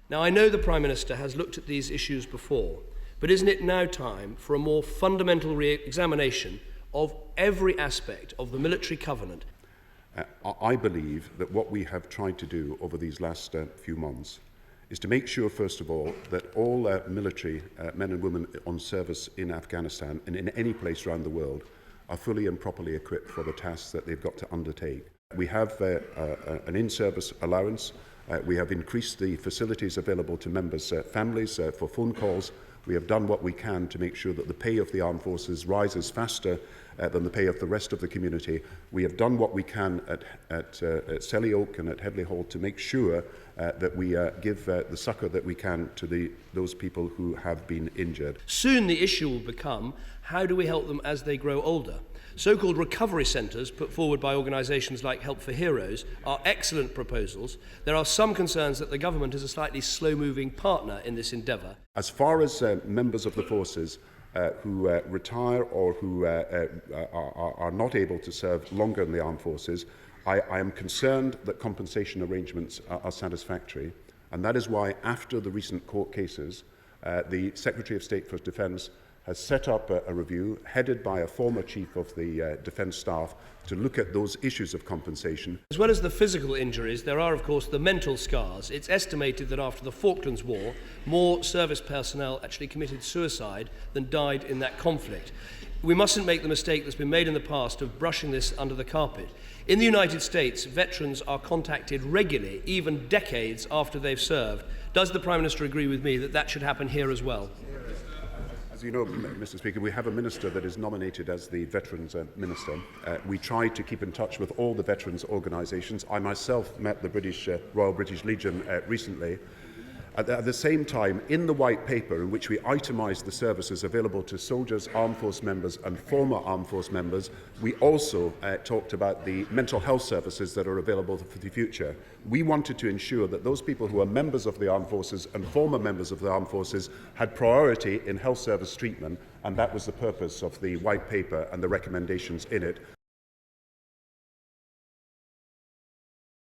Now, I know the Prime Minister has looked at these issues before, but isn't it now time for a more fundamental re-examination of every aspect of the military covenant? I believe that what we have tried to do over these last few months is to make sure, first of all, that all military men and women on service in Afghanistan and in any place around the world are fully and properly equipped for the tasks that they've got to undertake. We have an in-service allowance. We have increased the facilities available to members' families for phone calls. We have done what we can to make sure that the pay of the armed forces rises faster than the pay of the rest of the community. We have done what we can at Selly Oak and at Headley Hall to make sure that we give the succour that we can to those people who have been injured. Soon the issue will become, how do we help them as they grow older? So-called recovery centres put forward by organisations like Help for Heroes are excellent proposals. There are some concerns that the government is a slightly slow-moving partner in this endeavour. As far as members of the forces who retire or who are not able to serve longer in the armed forces, I am concerned that compensation arrangements are satisfactory, and that is why, after the recent court cases, the Secretary of State for Defence has set up a review headed by a former Chief of the Defence Staff to look at those issues of compensation. As well as the physical injuries, there are, of course, the mental scars. It's estimated that after the Falklands War, more service personnel actually committed suicide than died in that conflict. We mustn't make the mistake that's been made in the past of brushing this under the carpet. In the United States, veterans are contacted regularly, even decades after they've served. Does the Prime Minister agree with me that that should happen here as well? As you know, Mr. Speaker, we have a minister that is nominated as the Veterans Minister. We try to keep in touch with all the veterans' organisations. I myself met the Royal British Legion recently. At the same time, in the White Paper, in which we itemised the services available to soldiers, armed force members and former armed force members, we also talked about the mental health services that are available for the future. We wanted to ensure that those people who are members of the armed forces and former members of the armed forces had priority in health service treatment, and that was the purpose of the White Paper and the recommendations in it.